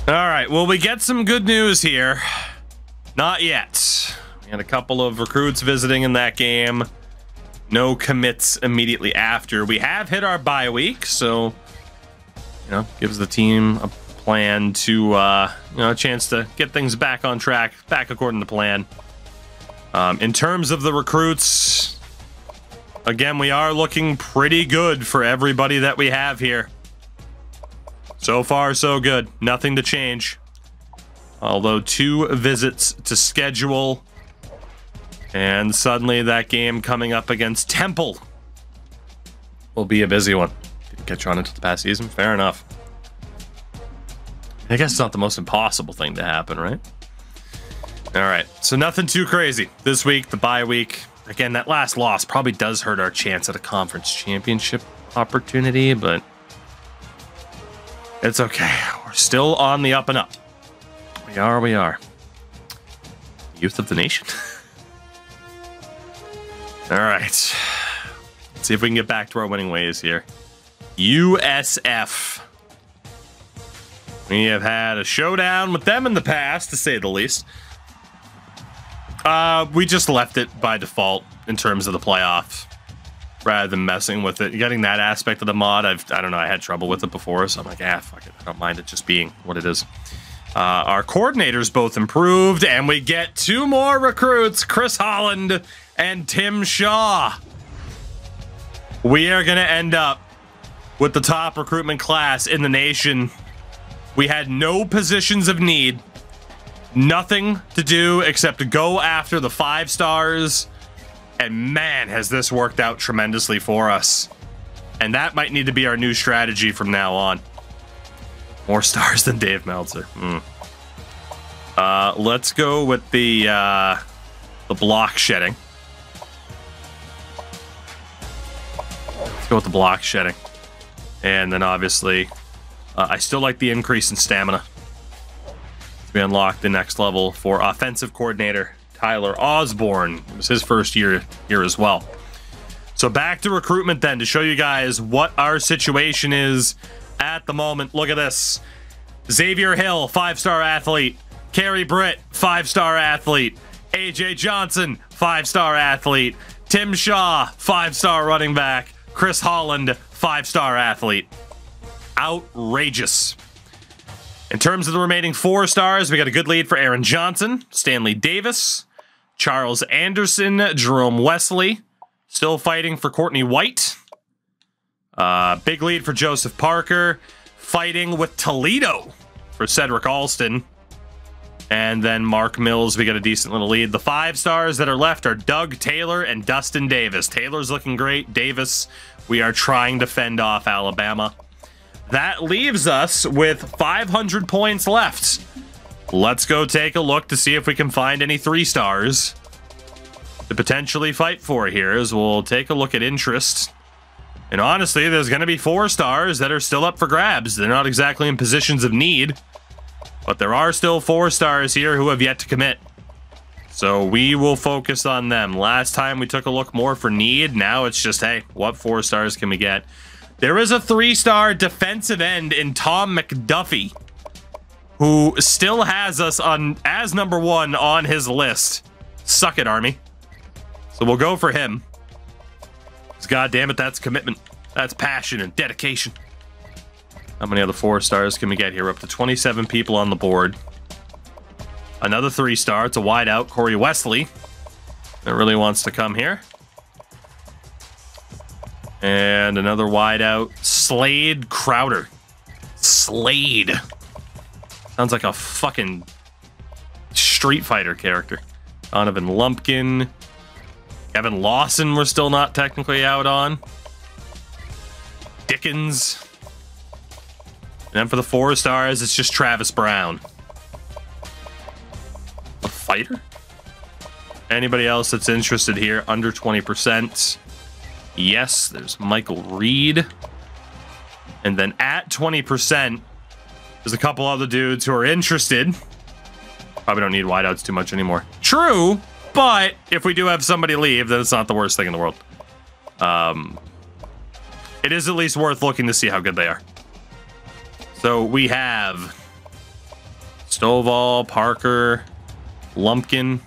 All right, well, we get some good news here. Not yet. We had a couple of recruits visiting in that game. No commits immediately after. We have hit our bye week, so, you know, gives the team a plan to, you know, a chance to get things back on track, back according to plan. In terms of the recruits, again, we are looking pretty good for everybody that we have here. So far, so good. Nothing to change. Although 2 visits to schedule. And suddenly that game coming up against Temple will be a busy one. Didn't catch on into the past season. Fair enough. I guess it's not the most impossible thing to happen, right? All right. So nothing too crazy. This week, the bye week. Again, that last loss probably does hurt our chance at a conference championship opportunity, but it's okay. We're still on the up and up. We are. Youth of the nation. All right. Let's see if we can get back to our winning ways here. USF. We have had a showdown with them in the past, to say the least. We just left it by default in terms of the playoffs, rather than messing with it. Getting that aspect of the mod, I don't know, I had trouble with it before, so I'm like, fuck it. I don't mind it just being what it is. Our coordinators both improved, and we get 2 more recruits, Chris Holland and Tim Shaw. We are going to end up with the top recruitment class in the nation. We had no positions of need, nothing to do except to go after the 5 stars. And man, has this worked out tremendously for us. And that might need to be our new strategy from now on. More stars than Dave Meltzer. Let's go with the block shedding. Let's go with the block shedding. And then obviously, I still like the increase in stamina. We unlocked the next level for offensive coordinator Tyler Osborne. It was his first year here as well. So back to recruitment then, to show you guys what our situation is at the moment. Look at this. Xavier Hill, 5-star athlete. Carrie Britt, 5-star athlete. AJ Johnson, 5-star athlete. Tim Shaw, 5-star running back. Chris Holland, 5-star athlete. Outrageous. In terms of the remaining 4 stars, we got a good lead for Aaron Johnson, Stanley Davis, Charles Anderson, Jerome Wesley, still fighting for Courtney White. Big lead for Joseph Parker, fighting with Toledo for Cedric Alston. And then Mark Mills, we got a decent little lead. The 5 stars that are left are Doug Taylor and Dustin Davis. Taylor's looking great. Davis, we are trying to fend off Alabama. That leaves us with 500 points left. Let's go take a look to see if we can find any 3 stars to potentially fight for here, as we'll take a look at interest. And honestly, there's going to be 4 stars that are still up for grabs. They're not exactly in positions of need, but there are still 4 stars here who have yet to commit. So we will focus on them. Last time we took a look more for need. Now it's just, hey, what 4 stars can we get? There is a 3-star defensive end in Tom McDuffie, who still has us on as number 1 on his list. Suck it, Army. So we'll go for him. God damn it, that's commitment. That's passion and dedication. How many other 4 stars can we get here? We're up to 27 people on the board. Another 3-star. It's a wide out, Corey Wesley, that really wants to come here. And another wide out, Slade Crowder. Slade. Sounds like a fucking Street Fighter character. Donovan Lumpkin. Kevin Lawson we're still not technically out on. Dickens. And then for the 4 stars, it's just Travis Brown. A fighter? Anybody else that's interested here under 20%? Yes, there's Michael Reed. And then at 20%, there's a couple other dudes who are interested. Probably don't need wideouts too much anymore. True, but if we do have somebody leave, then it's not the worst thing in the world. It is at least worth looking to see how good they are. So we have Stovall, Parker, Lumpkin.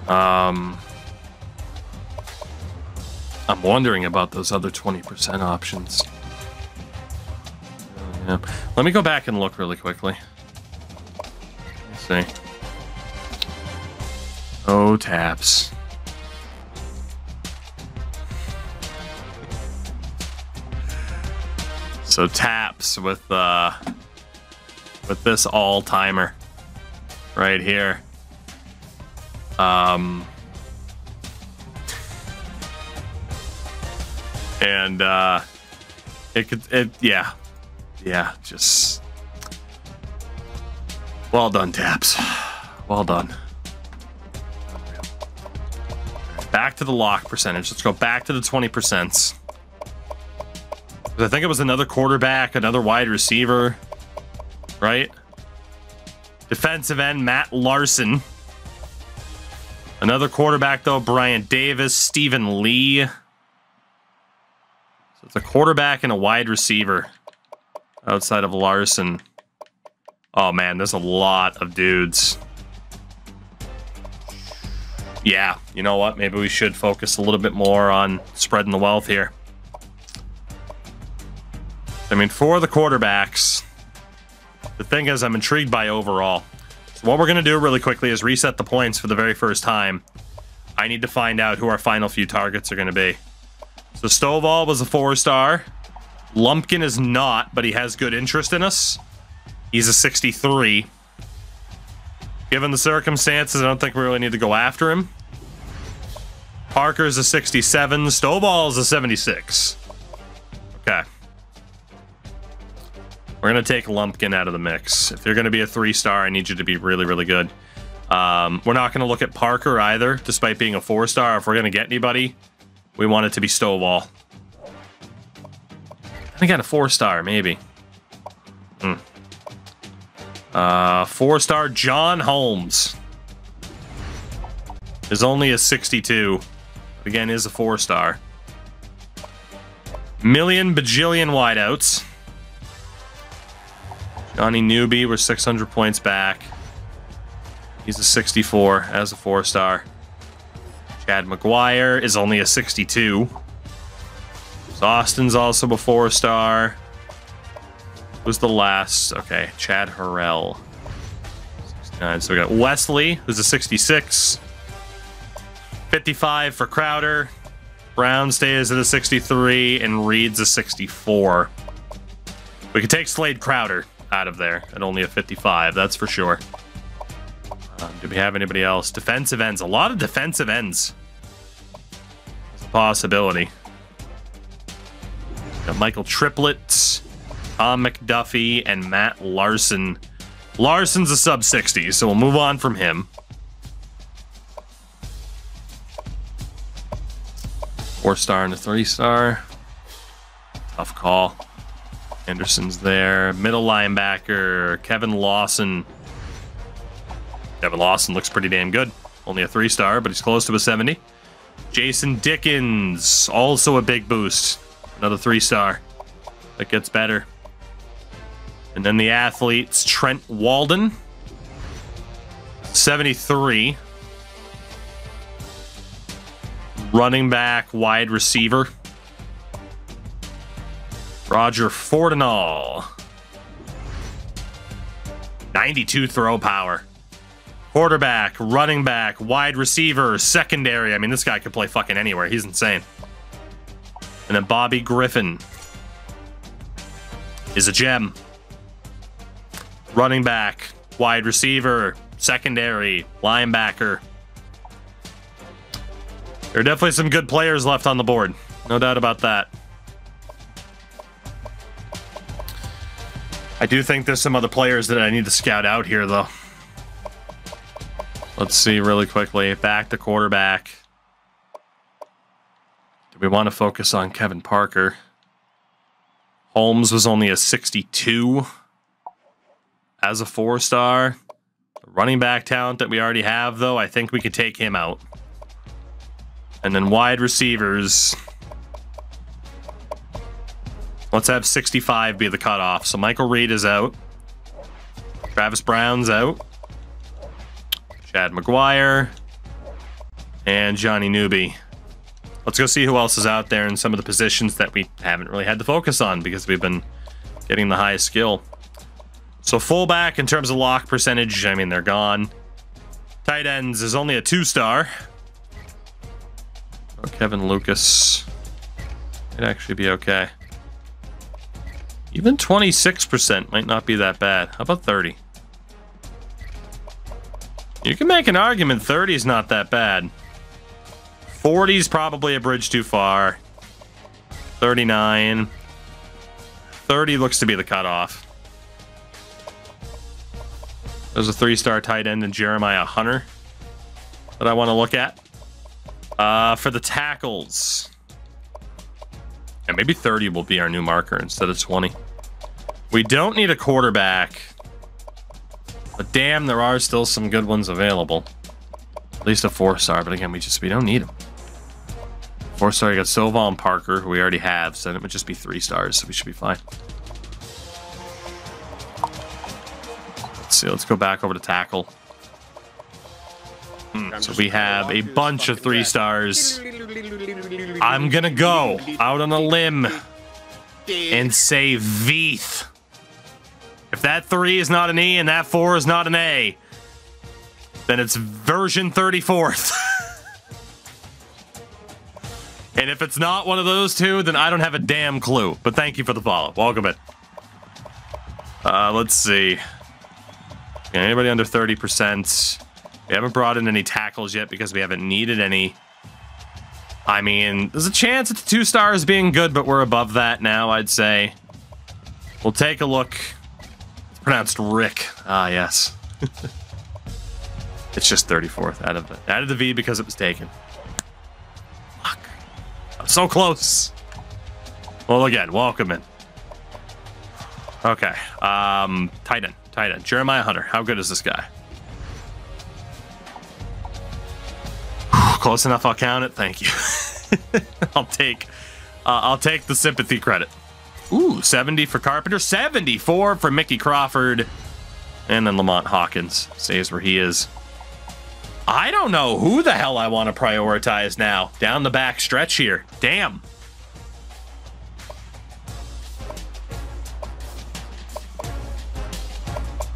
I'm wondering about those other 20% options. Yeah. Let me go back and look really quickly. Let's see. Oh, taps. So taps with this all timer right here. And yeah, just well done, taps. Well done. Back to the lock percentage. Let's go back to the 20%. I think it was another quarterback, another wide receiver, right? Defensive end, Matt Larson. Another quarterback, though, Brian Davis, Stephen Lee. So it's a quarterback and a wide receiver outside of Larson. Oh, man, there's a lot of dudes. Yeah, you know what? Maybe we should focus a little bit more on spreading the wealth here. I mean, for the quarterbacks, the thing is I'm intrigued by overall. So what we're going to do really quickly is reset the points for the very first time. I need to find out who our final few targets are going to be. So Stovall was a 4-star. Lumpkin is not, but he has good interest in us. He's a 63. Given the circumstances, I don't think we really need to go after him. Parker's a 67. Stovall is a 76. Okay. We're going to take Lumpkin out of the mix. If you're going to be a 3-star, I need you to be really, really good. We're not going to look at Parker either, despite being a 4-star. If we're going to get anybody, we want it to be Stovall. I got a 4-star, maybe. 4-star John Holmes is only a 62. Again, is a 4-star. Million bajillion wideouts. Johnny Newby, we're 600 points back. He's a 64 as a 4-star. Chad McGuire is only a 62. So Austin's also a 4-star. Who's the last? Okay, Chad Harrell. 69. So we got Wesley, who's a 66. 55 for Crowder. Brown stays at a 63, and Reed's a 64. We could take Slade Crowder out of there at only a 55, that's for sure. Do we have anybody else? Defensive ends. A lot of defensive ends. There's a possibility. Got Michael Triplett, Tom McDuffie, and Matt Larson. Larson's a sub 60, so we'll move on from him. 4-star and a 3-star. Tough call. Anderson's there. Middle linebacker, Kevin Lawson. Kevin Lawson looks pretty damn good. Only a 3-star, but he's close to a 70. Jason Dickens, also a big boost. Another 3-star. That gets better. And then the athletes, Trent Walden. 73. Running back, wide receiver. Roger Fortinall. 92 throw power. Quarterback, running back, wide receiver, secondary. I mean, this guy could play fucking anywhere. He's insane. And then Bobby Griffin is a gem. Running back, wide receiver, secondary, linebacker. There are definitely some good players left on the board. No doubt about that. I do think there's some other players that I need to scout out here, though. Let's see really quickly. Back to quarterback. Do we want to focus on Kevin Parker? Holmes was only a 62 as a 4-star. The running back talent that we already have, though, I think we could take him out. And then wide receivers. Let's have 65 be the cutoff. So Michael Reed is out. Travis Brown's out. Chad McGuire. And Johnny Newby. Let's go see who else is out there in some of the positions that we haven't really had to focus on because we've been getting the highest skill. So fullback in terms of lock percentage, I mean, they're gone. Tight ends is only a 2-star. Oh, Kevin Lucas. It'd actually be okay. Even 26% might not be that bad. How about 30? You can make an argument 30 is not that bad. 40 is probably a bridge too far. 39. 30 looks to be the cutoff. There's a 3-star tight end in Jeremiah Hunter that I want to look at. For the tackles. And maybe 30 will be our new marker instead of 20. We don't need a quarterback. But damn, there are still some good ones available. At least a 4-star, but again, we don't need them. 4-star, you got Stovall and Parker, who we already have, so then it would just be 3 stars, so we should be fine. Let's see, let's go back over to tackle. So we have a bunch of 3 stars. I'm gonna go out on a limb and say Veith. If that 3 is not an E and that 4 is not an A, then it's version 34th. And if it's not one of those two, then I don't have a damn clue. But thank you for the follow. Welcome in. Let's see. Anybody under 30%? We haven't brought in any tackles yet because we haven't needed any. I mean, there's a chance it's 2 stars being good, but we're above that now, I'd say. We'll take a look. It's pronounced Rick. Ah, yes. It's just 34th out of the V because it was taken. Fuck. I'm so close. Well, again, welcome in. Okay. Tight end. Jeremiah Hunter. How good is this guy? Close enough, I'll count it. Thank you. I'll take the sympathy credit. Ooh, 70 for Carpenter, 74 for Mickey Crawford, and then Lamont Hawkins stays where he is. I don't know who the hell I want to prioritize now down the back stretch here. Damn.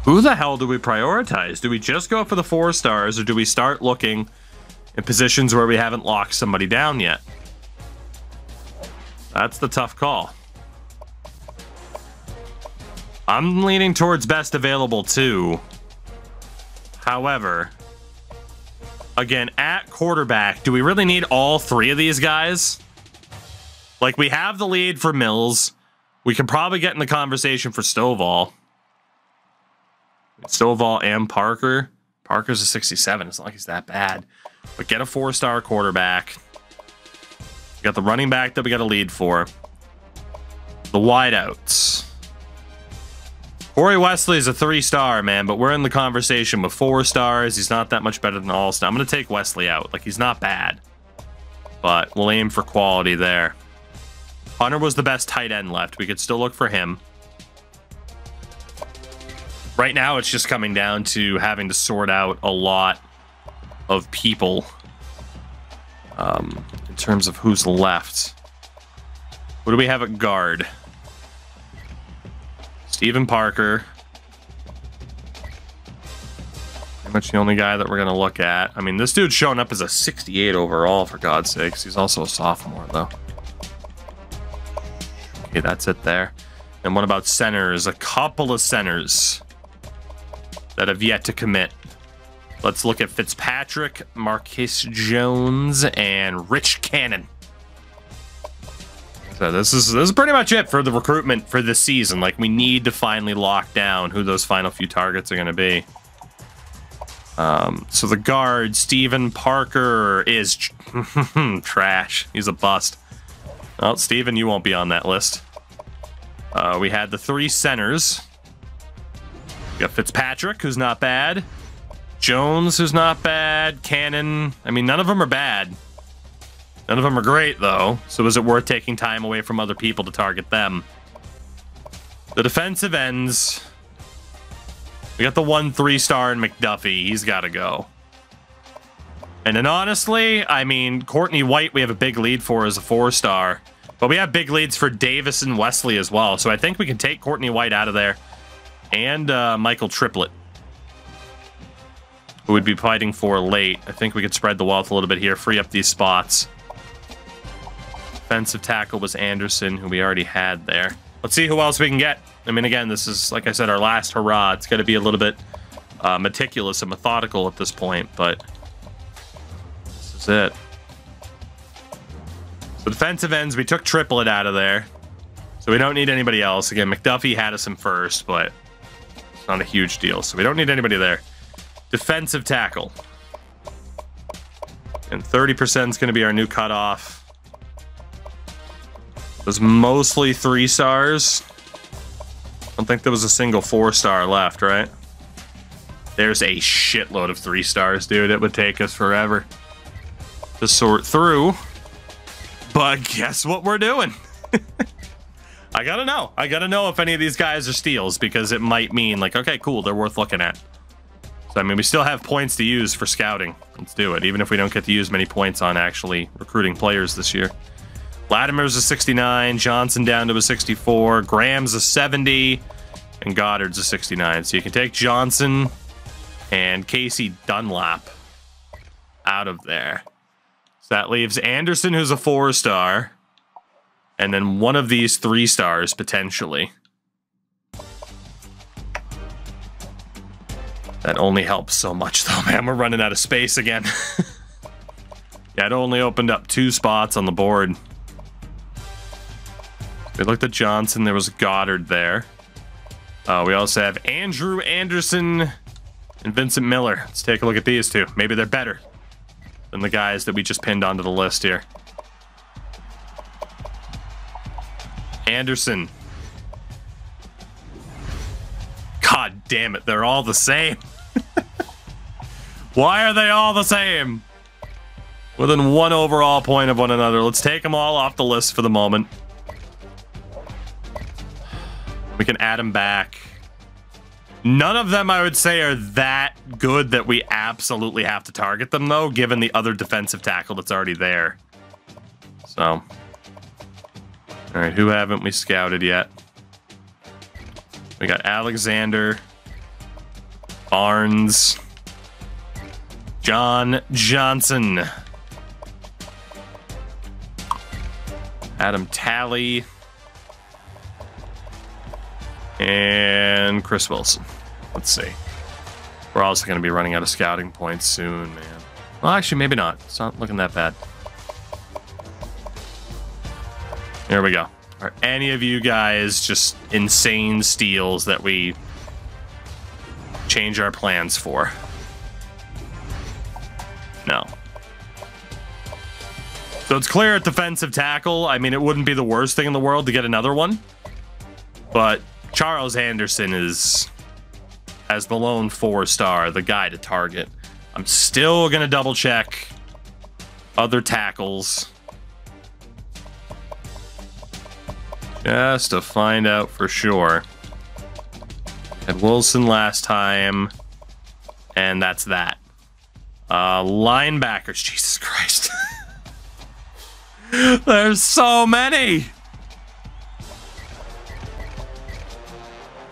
Who the hell do we prioritize? Do we just go for the 4 stars, or do we start looking in positions where we haven't locked somebody down yet? That's the tough call. I'm leaning towards best available too. However, again, at quarterback, do we really need all 3 of these guys? Like, we have the lead for Mills. We can probably get in the conversation for Stovall. Stovall and Parker. Parker's a 67. It's not like he's that bad. But get a 4-star quarterback. We got the running back that we got a lead for. The wideouts. Corey Wesley is a 3-star, man, but we're in the conversation with 4 stars. He's not that much better than All-Star. I'm going to take Wesley out. Like, he's not bad. But we'll aim for quality there. Hunter was the best tight end left. We could still look for him. Right now, it's just coming down to having to sort out a lot of people in terms of who's left. What do we have at guard? Stephen Parker. Pretty much the only guy that we're going to look at. I mean, this dude's showing up as a 68 overall, for God's sakes. He's also a sophomore, though. Okay, that's it there. And what about centers? A couple of centers that have yet to commit. Let's look at Fitzpatrick, Marquise Jones, and Rich Cannon. So this is pretty much it for the recruitment for this season. Like, we need to finally lock down who those final few targets are going to be. So the guard, Stephen Parker, is trash. He's a bust. Well, Stephen, you won't be on that list. We had the 3 centers. We got Fitzpatrick, who's not bad. Jones, who's not bad. Cannon. I mean, none of them are bad. None of them are great, though. So is it worth taking time away from other people to target them? The defensive ends. We got the 1 3-star in McDuffie. He's got to go. And then honestly, I mean, Courtney White, we have a big lead for as a 4-star. But we have big leads for Davis and Wesley as well. So I think we can take Courtney White out of there. And Michael Triplett, who would be fighting for late. I think we could spread the wealth a little bit here, free up these spots. Defensive tackle was Anderson, who we already had there. Let's see who else we can get. I mean, again, this is, like I said, our last hurrah. It's going to be a little bit meticulous and methodical at this point, but this is it. So defensive ends, we took Triplett out of there. So we don't need anybody else. Again, McDuffie had us in first, but it's not a huge deal. So we don't need anybody there. Defensive tackle. And 30% is going to be our new cutoff. It was mostly 3-stars. I don't think there was a single 4-star left, right? There's a shitload of 3-stars, dude. It would take us forever to sort through. But guess what we're doing? I gotta know. I gotta know if any of these guys are steals, because it might mean, like, okay, cool, they're worth looking at. So, I mean, we still have points to use for scouting. Let's do it, even if we don't get to use many points on actually recruiting players this year. Latimer's a 69, Johnson down to a 64, Graham's a 70, and Goddard's a 69. So you can take Johnson and Casey Dunlap out of there. So that leaves Anderson, who's a 4-star, and then one of these 3-stars, potentially. That only helps so much, though, man. We're running out of space again. Yeah, it only opened up 2 spots on the board. We looked at Johnson. There was Goddard there. We also have Andrew Anderson and Vincent Miller. Let's take a look at these two. Maybe they're better than the guys that we just pinned onto the list here. Anderson. God damn it, they're all the same. Why are they all the same? Within 1 overall point of one another. Let's take them all off the list for the moment. We can add them back. None of them, I would say, are that good that we absolutely have to target them, though, given the other defensive tackle that's already there. So. All right, who haven't we scouted yet? We got Alexander, Barnes, John Johnson, Adam Talley, and Chris Wilson. Let's see. We're also going to be running out of scouting points soon, man. Well, actually, maybe not. It's not looking that bad. There we go. Are any of you guys just insane steals that we change our plans for? No. So it's clear at defensive tackle. I mean, it wouldn't be the worst thing in the world to get another one. But Charles Anderson is, as the lone 4-star, the guy to target. I'm still going to double check other tackles, just to find out for sure. Had Wilson last time, and that's that. Linebackers, Jesus Christ. There's so many.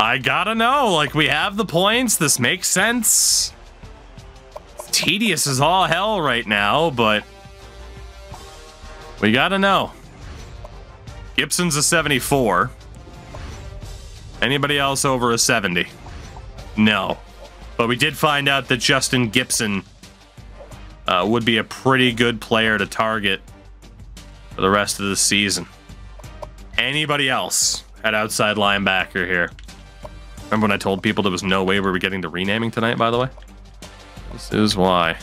I gotta know, like, we have the points. This makes sense. It's tedious as all hell right now, but we gotta know. Gibson's a 74. Anybody else over a 70? No. But we did find out that Justin Gibson would be a pretty good player to target for the rest of the season. Anybody else at outside linebacker here? Remember when I told people there was no way we were getting to renaming tonight, by the way? This is why.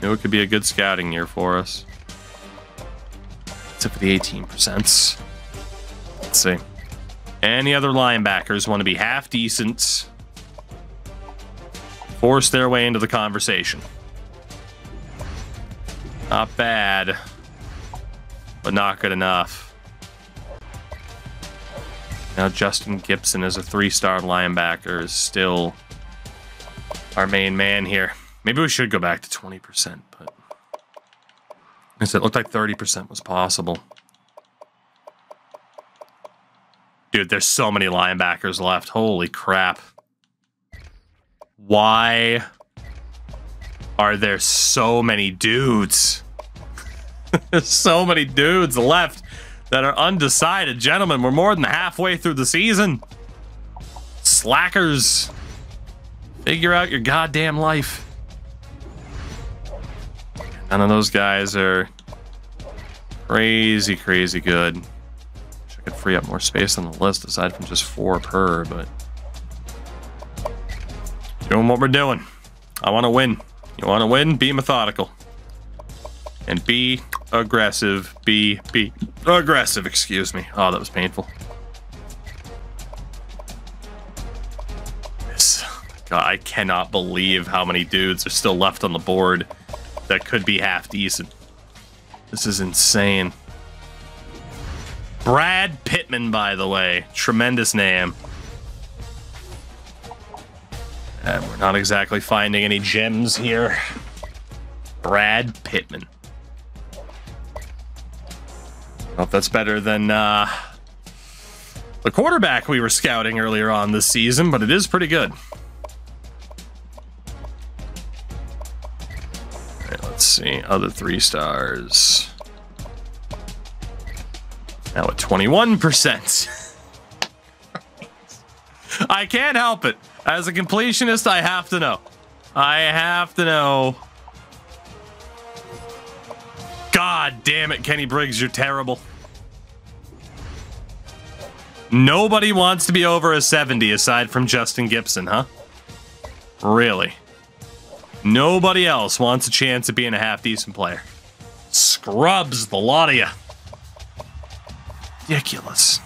Knew it could be a good scouting year for us. Except for the 18%. Let's see. Any other linebackers want to be half decent? Force their way into the conversation. Not bad, but not good enough. Now Justin Gibson as a 3-star linebacker is still our main man here. Maybe we should go back to 20%, but I said it looked like 30% was possible. Dude, there's so many linebackers left. Holy crap. Why are there so many dudes? There's so many dudes left that are undecided. Gentlemen, we're more than halfway through the season. Slackers. Figure out your goddamn life. None of those guys are crazy, crazy good. Wish I could free up more space on the list aside from just 4 per, but doing what we're doing. I want to win. You want to win? Be methodical. And be aggressive. Be aggressive, excuse me. Oh, that was painful. God, I cannot believe how many dudes are still left on the board that could be half decent. This is insane. Brad Pittman, by the way. Tremendous name. And we're not exactly finding any gems here. Brad Pittman. I don't know if that's better than the quarterback we were scouting earlier on this season, but it is pretty good. All right, let's see. Other 3-stars. Now at 21%. I can't help it. As a completionist, I have to know. I have to know. God damn it, Kenny Briggs, you're terrible. Nobody wants to be over a 70 aside from Justin Gibson, huh? Really? Nobody else wants a chance at being a half-decent player. Scrubs, the lot of you. Ridiculous.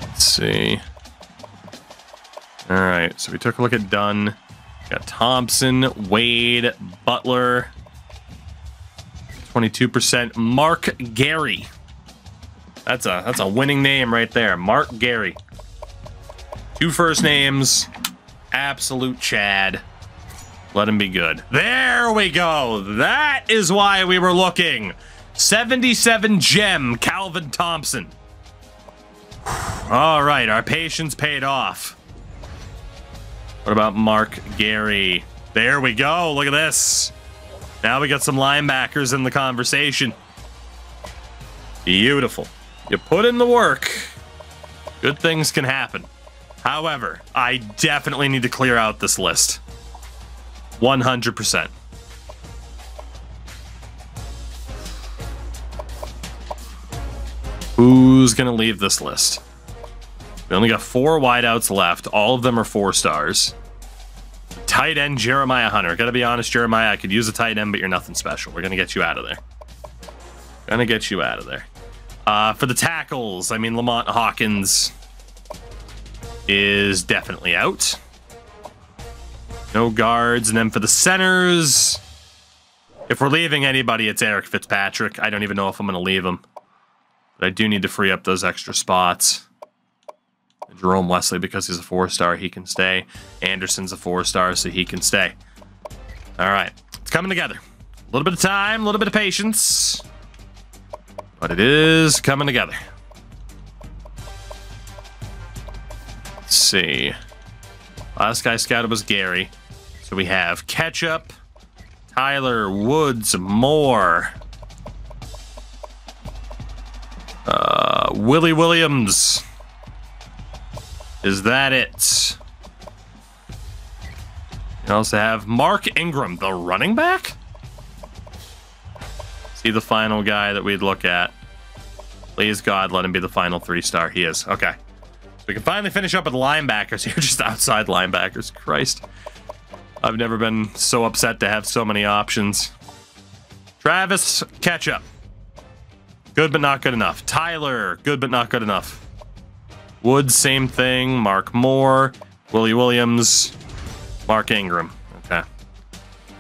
Let's see. All right, so we took a look at Dunn. Got Thompson, Wade, Butler. 22%. Mark Gary. That's a winning name right there. Mark Gary. 2 first names. Absolute Chad. Let him be good. There we go. That is why we were looking. 77 gem Calvin Thompson. All right, our patience paid off. What about Mark Gary? There we go. Look at this. Now we got some linebackers in the conversation. Beautiful. You put in the work. Good things can happen. However, I definitely need to clear out this list. 100%. Who's going to leave this list? We only got 4 wideouts left. All of them are 4-stars. Tight end, Jeremiah Hunter. Gotta be honest, Jeremiah, I could use a tight end, but you're nothing special. We're gonna get you out of there. Gonna get you out of there. For the tackles, I mean, Lamont Hawkins is definitely out. No guards. And then for the centers, if we're leaving anybody, it's Eric Fitzpatrick. I don't even know if I'm gonna leave him. But I do need to free up those extra spots. Jerome Wesley, because he's a 4-star, he can stay. Anderson's a 4-star, so he can stay. All right, it's coming together. A little bit of time, a little bit of patience, but it is coming together. Let's see. Last guy scouted was Gary. So we have Ketchup, Tyler, Woods, Moore, Willie Williams. Is that it? You also have Mark Ingram, the running back? Is he the final guy that we'd look at? Please, God, let him be the final 3-star. He is. Okay. So we can finally finish up with linebackers here, just outside linebackers. Christ. I've never been so upset to have so many options. Travis Ketchup. Good, but not good enough. Tyler. Good, but not good enough. Woods, same thing. Mark Moore, Willie Williams, Mark Ingram. Okay.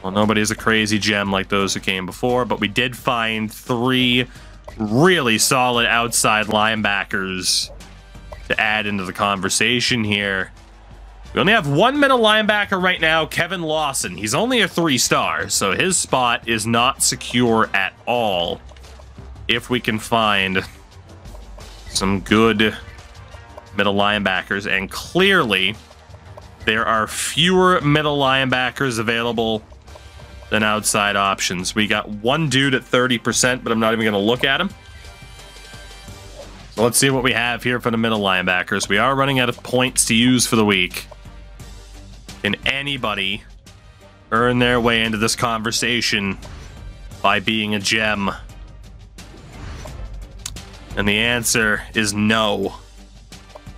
Well, nobody's a crazy gem like those who came before, but we did find 3 really solid outside linebackers to add into the conversation here. We only have one middle linebacker right now, Kevin Lawson. He's only a 3-star, so his spot is not secure at all. If we can find some good middle linebackers, and clearly there are fewer middle linebackers available than outside options. We got one dude at 30%, but I'm not even going to look at him. So let's see what we have here for the middle linebackers. We are running out of points to use for the week. Can anybody earn their way into this conversation by being a gem? And the answer is no.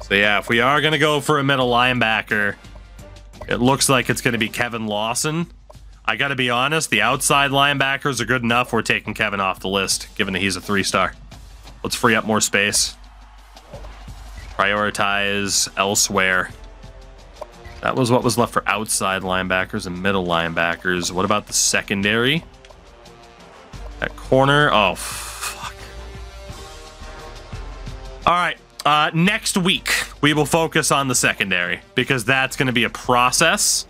So yeah, if we are going to go for a middle linebacker, it looks like it's going to be Kevin Lawson. I got to be honest, the outside linebackers are good enough. We're taking Kevin off the list, given that he's a 3-star. Let's free up more space. Prioritize elsewhere. That was what was left for outside linebackers and middle linebackers. What about the secondary? That corner? Oh, fuck. All right. Next week, we will focus on the secondary because that's going to be a process.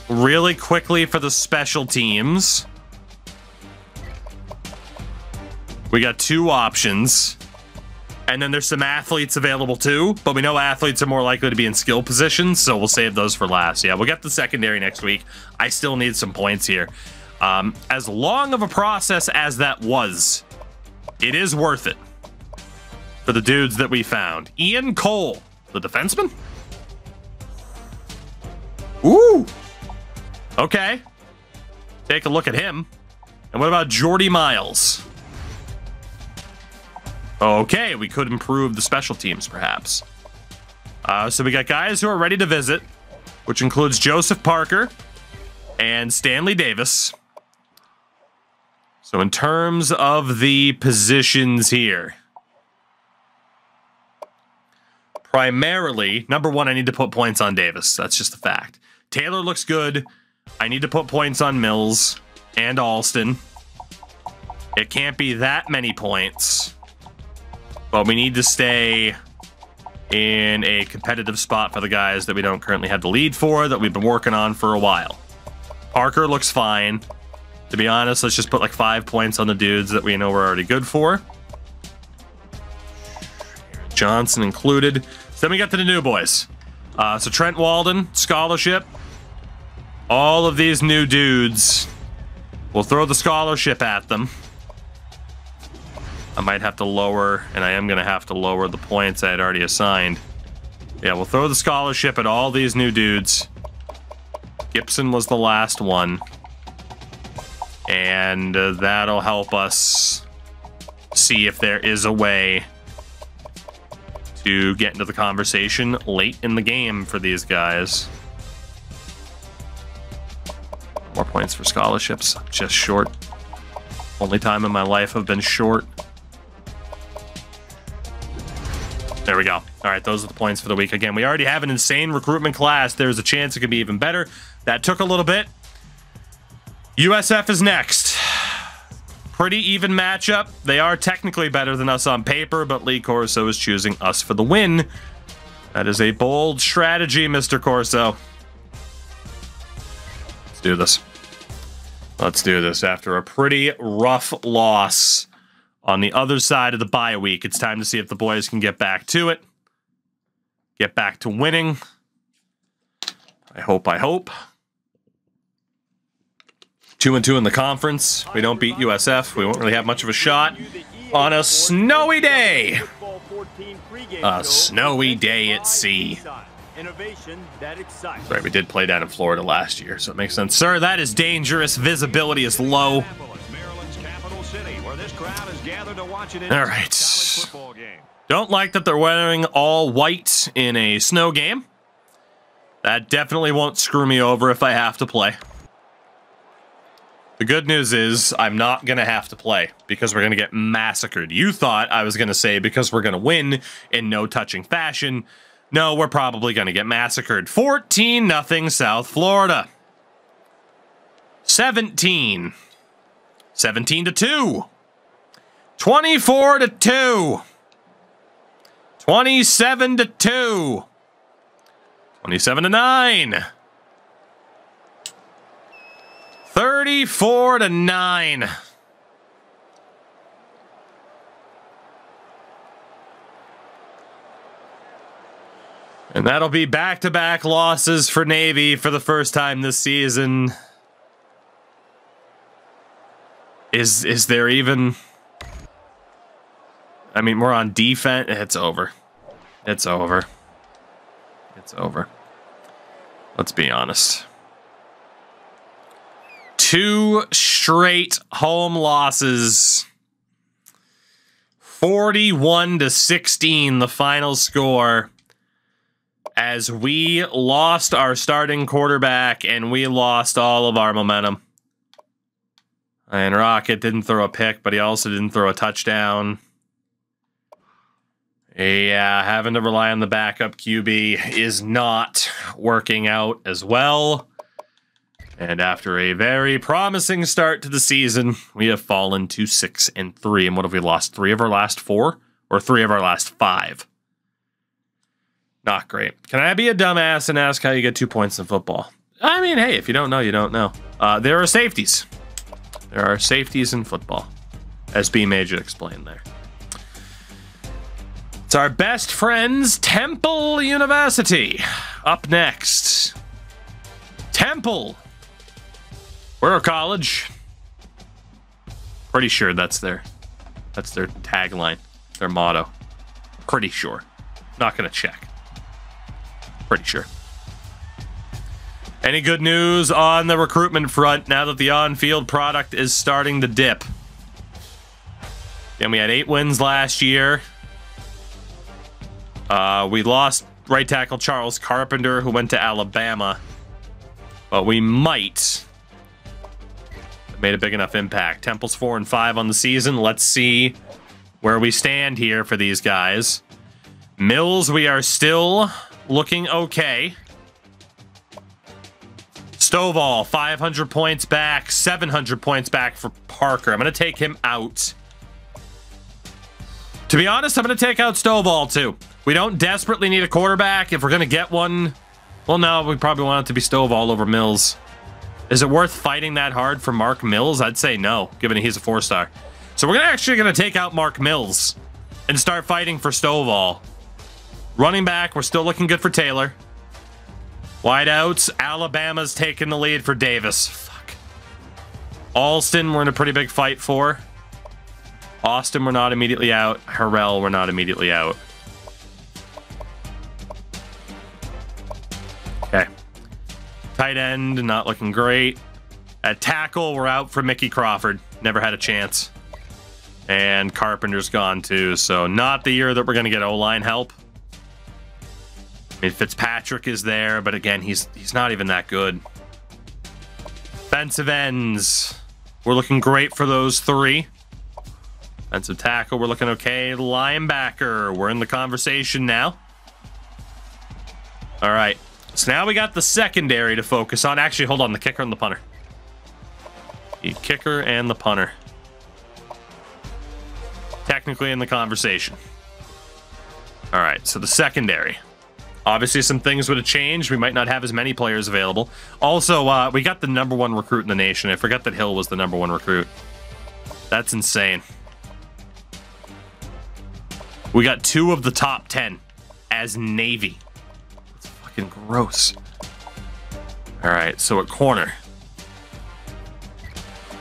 Really quickly for the special teams. We got 2 options. And then there's some athletes available too, but we know athletes are more likely to be in skill positions, so we'll save those for last. Yeah, we'll get the secondary next week. I still need some points here. As long of a process as that was, it is worth it for the dudes that we found. Ian Cole, the defenseman? Ooh. Okay. Take a look at him. And what about Jordy Miles? Okay, we could improve the special teams, perhaps. So we got guys who are ready to visit, which includes Joseph Parker and Stanley Davis. So in terms of the positions here, primarily, number one, I need to put points on Davis. That's just a fact. Taylor looks good. I need to put points on Mills and Alston. It can't be that many points. But we need to stay in a competitive spot for the guys that we don't currently have the lead for, that we've been working on for a while. Parker looks fine. To be honest, let's just put like 5 points on the dudes that we know we're already good for. Johnson included. So then we got to the new boys. So Trent Walden, scholarship. All of these new dudes, we'll throw the scholarship at them. I might have to lower, and I am going to have to lower the points I had already assigned. Yeah, we'll throw the scholarship at all these new dudes. Gibson was the last one. And that'll help us see if there is a way to get into the conversation late in the game for these guys. More points for scholarships. Just short. Only time in my life I've been short. There we go. All right, those are the points for the week. Again, we already have an insane recruitment class. There's a chance it could be even better. That took a little bit. USF is next. Pretty even matchup. They are technically better than us on paper, but Lee Corso is choosing us for the win. That is a bold strategy, Mr. Corso. Let's do this. Let's do this. After a pretty rough loss on the other side of the bye week, it's time to see if the boys can get back to it. Get back to winning. I hope. 2-2 in the conference. We don't beat USF. We won't really have much of a shot on a snowy day. A snowy day at sea. Right, we did play down in Florida last year, so it makes sense. Sir, that is dangerous. Visibility is low. All right. Don't like that they're wearing all white in a snow game. That definitely won't screw me over if I have to play. The good news is I'm not going to have to play because we're going to get massacred. You thought I was going to say because we're going to win in no-touching fashion. No, we're probably going to get massacred. 14-0 South Florida. 17 17-2. 24-2. 27-2. 27-9. 34-9. And that'll be back-to-back losses for Navy for the first time this season. Is there even... I mean, we're on defense. It's over. It's over. It's over. Let's be honest. 2 straight home losses. 41-16, the final score. As we lost our starting quarterback and we lost all of our momentum. And Rocket didn't throw a pick, but he also didn't throw a touchdown. Yeah, having to rely on the backup QB is not working out as well. And after a very promising start to the season, we have fallen to 6-3. And what have we lost? 3 of our last 4? Or 3 of our last 5? Not great. Can I be a dumbass and ask how you get 2 points in football? I mean, hey, if you don't know, you don't know. There are safeties. There are safeties in football, as B Major explained there. It's our best friends, Temple University. Up next. Temple. We're a college. Pretty sure that's their tagline, their motto. Pretty sure. Not gonna check. Pretty sure. Any good news on the recruitment front now that the on-field product is starting to dip? Again, we had 8 wins last year. We lost right tackle Charles Carpenter, who went to Alabama. But we might have made a big enough impact. Temple's 4-5 on the season. Let's see where we stand here for these guys. Mills, we are still looking okay. Stovall, 500 points back, 700 points back for Parker. I'm going to take him out. To be honest, I'm going to take out Stovall too. We don't desperately need a quarterback. If we're going to get one, well, no, we probably want it to be Stovall over Mills. Is it worth fighting that hard for Mark Mills? I'd say no, given he's a 4-star. So we're actually going to take out Mark Mills and start fighting for Stovall. Running back, we're still looking good for Taylor. Wideouts, Alabama's taking the lead for Davis. Fuck. Alston, we're in a pretty big fight for. Austin, we're not immediately out. Harrell, we're not immediately out. Okay. Tight end, not looking great. At tackle, we're out for Mickey Crawford. Never had a chance. And Carpenter's gone too, so not the year that we're going to get O-line help. I mean, Fitzpatrick is there, but again, he's not even that good. Defensive ends, we're looking great for those 3. Defensive tackle, we're looking okay. Linebacker, we're in the conversation now. All right, so now we got the secondary to focus on. Actually, hold on, the kicker and the punter. The kicker and the punter. Technically in the conversation. All right, so the secondary. Obviously, some things would have changed. We might not have as many players available. Also, we got the #1 recruit in the nation. I forgot that Hill was the #1 recruit. That's insane. We got 2 of the top 10 as Navy. That's fucking gross. All right, so at corner.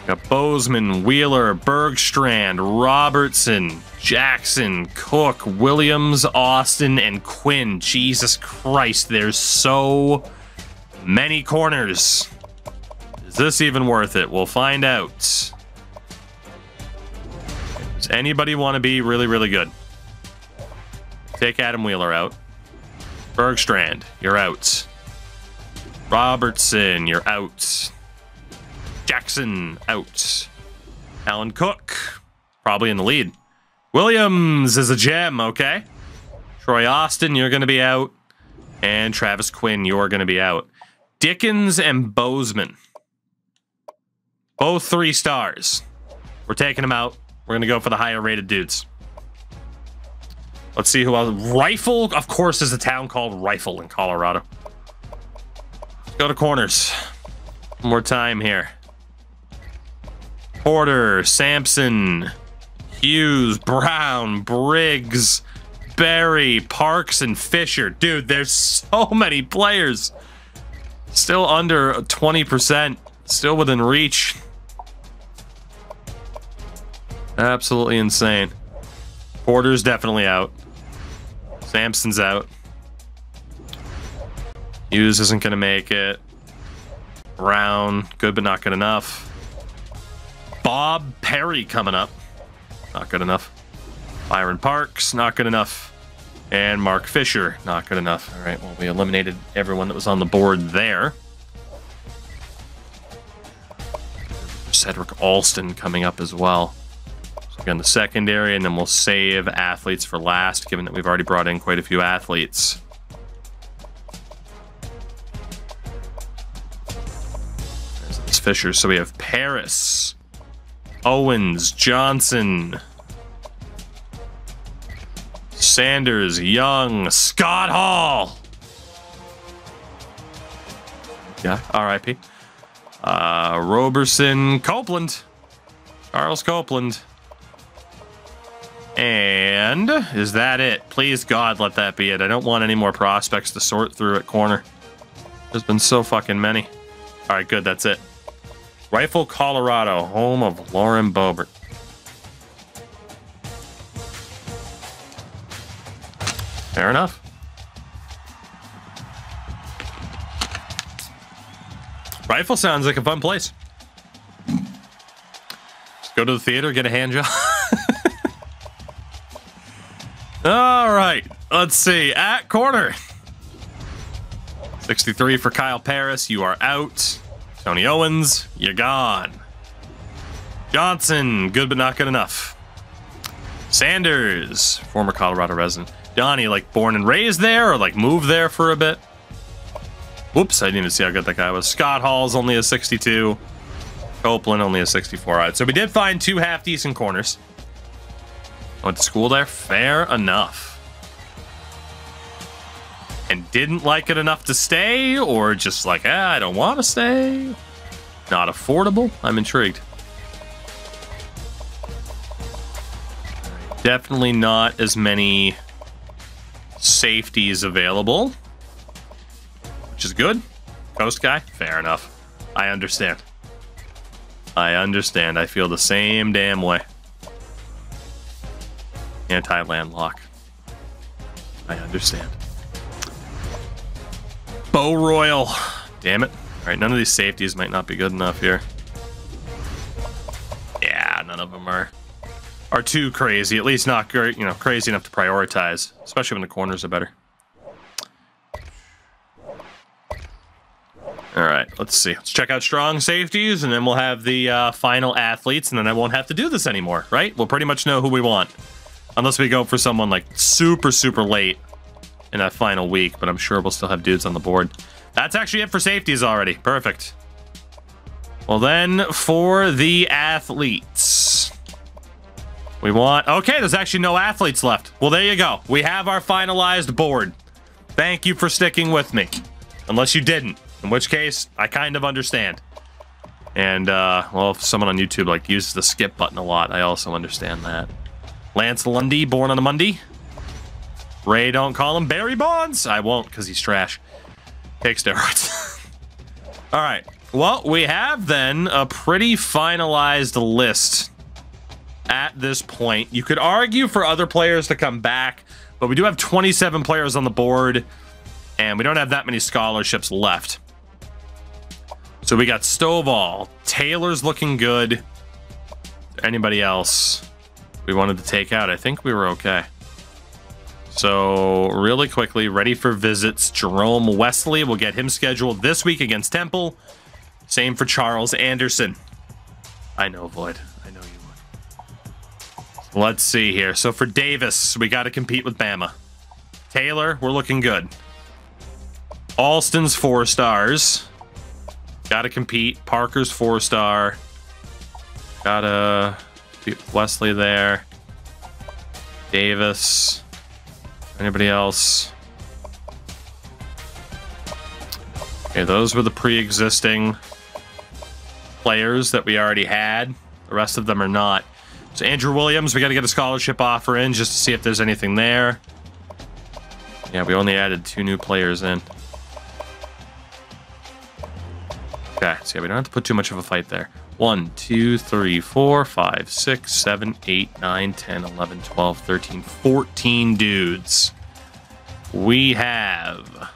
Got Bozeman, Wheeler, Bergstrand, Robertson, Jackson, Cook, Williams, Austin, and Quinn. Jesus Christ, there's so many corners. Is this even worth it? We'll find out. Does anybody want to be really, really good? Take Adam Wheeler out. Bergstrand, you're out. Robertson, you're out. Jackson, out. Alan Cook, probably in the lead. Williams is a gem, okay. Troy Austin, you're going to be out. And Travis Quinn, you're going to be out. Dickens and Bozeman. Both 3 stars. We're taking them out. We're going to go for the higher rated dudes. Let's see who else. Rifle, of course, is a town called Rifle in Colorado. Let's go to corners. One more time here. Porter, Sampson, Hughes, Brown, Briggs, Berry, Parks, and Fisher. Dude, there's so many players. Still under 20%. Still within reach. Absolutely insane. Porter's definitely out. Sampson's out. Hughes isn't going to make it. Brown, good but not good enough. Bob Perry coming up. Not good enough. Byron Parks, not good enough. And Mark Fisher, not good enough. All right, well, we eliminated everyone that was on the board there. Cedric Alston coming up as well. So again, the secondary, and then we'll save athletes for last, given that we've already brought in quite a few athletes. There's this Fisher. So we have Paris, Owens, Johnson, Sanders, Young, Scott Hall. Yeah, R.I.P. Roberson, Copeland, Charles Copeland. And is that it? Please, God, let that be it. I don't want any more prospects to sort through at corner. There's been so fucking many. All right, good. That's it. Rifle, Colorado, home of Lauren Boebert. Fair enough. Rifle sounds like a fun place. Just go to the theater, get a hand job. All right, let's see. At corner. 63 for Kyle Paris. You are out. Tony Owens, you're gone. Johnson, good but not good enough. Sanders, former Colorado resident. Donnie, like born and raised there or like moved there for a bit? Whoops, I didn't even see how good that guy was. Scott Hall's only a 62. Copeland only a 64. All right, so we did find two half-decent corners. Went to school there? Fair enough. And didn't like it enough to stay? Or just like, I don't want to stay? Not affordable? I'm intrigued. Definitely not as many safeties available. Which is good. Coast guy? Fair enough. I understand. I understand. I feel the same damn way. Anti-landlock. I understand. Beau Royal. Damn it. All right, none of these safeties might not be good enough here. Yeah, none of them are too crazy. At least not great, you know, crazy enough to prioritize, especially when the corners are better. All right, let's see. Let's check out strong safeties, and then we'll have the final athletes, and then I won't have to do this anymore, right? We'll pretty much know who we want. Unless we go for someone like super, super late in that final week, but I'm sure we'll still have dudes on the board. That's actually it for safeties already. Perfect. Well, then for the athletes, we want... Okay, there's actually no athletes left. Well, there you go. We have our finalized board. Thank you for sticking with me. Unless you didn't. In which case, I kind of understand. And, well, if someone on YouTube, like, uses the skip button a lot, I also understand that. Lance Lundy, born on a Monday. Ray, don't call him Barry Bonds. I won't, because he's trash. Take steroids. All right. Well, we have, then, a pretty finalized list at this point. You could argue for other players to come back, but we do have 27 players on the board, and we don't have that many scholarships left. So we got Stovall. Taylor's looking good. Anybody else we wanted to take out? I think we were okay. So really quickly, ready for visits. Jerome Wesley, we'll get him scheduled this week against Temple. Same for Charles Anderson. I know, Void. I know you would. Let's see here. So for Davis, we got to compete with Bama. Taylor, we're looking good. Alston's 4 stars. Got to compete. Parker's 4-star. Gotta Wesley there. Davis. Anybody else? Okay, those were the pre-existing players that we already had. The rest of them are not. So Andrew Williams, we got to get a scholarship offer in just to see if there's anything there. Yeah, we only added 2 new players in. Okay, so yeah, we don't have to put too much of a fight there. 1, 2, 3, 4, 5, 6, 7, 8, 9, 10, 11, 12, 13, 14 dudes. We have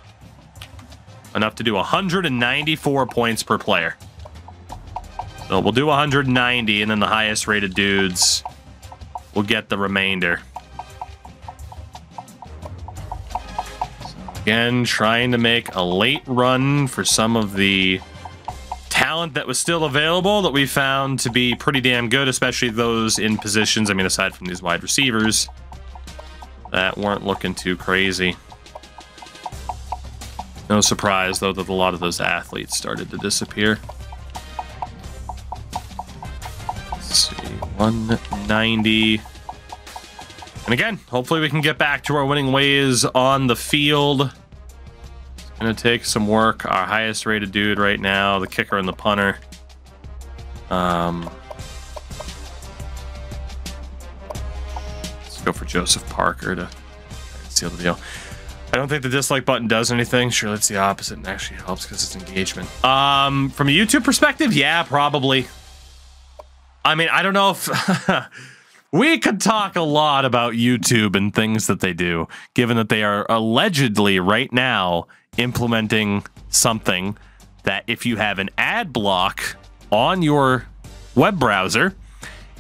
enough to do 194 points per player. So we'll do 190, and then the highest rated dudes will get the remainder. So again, trying to make a late run for some of the talent that was still available that we found to be pretty damn good, especially those in positions, I mean, aside from these wide receivers, that weren't looking too crazy. No surprise, though, that a lot of those athletes started to disappear. Let's see, 190. And again, hopefully we can get back to our winning ways on the field. It's going to take some work. Our highest rated dude right now, the kicker and the punter. Let's go for Joseph Parker to seal the deal. I don't think the dislike button does anything. Sure, it's the opposite and actually helps because it's engagement. From a YouTube perspective, yeah, probably. I mean, I don't know if... We could talk a lot about YouTube and things that they do, given that they are allegedly right now implementing something that if you have an ad block on your web browser,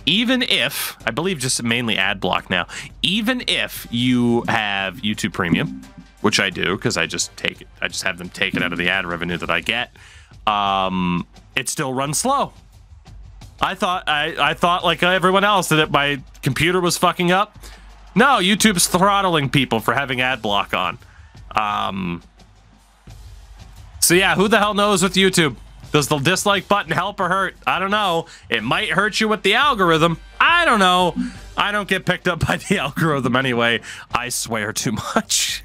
even if, I believe just mainly ad block now, even if you have YouTube Premium, which I do because I just have them taken out of the ad revenue that I get, it still runs slow. I thought like everyone else that my computer was fucking up. No, YouTube's throttling people for having ad block on. So yeah, who the hell knows with YouTube? Does the dislike button help or hurt? I don't know. It might hurt you with the algorithm. I don't know. I don't get picked up by the algorithm anyway. I swear too much.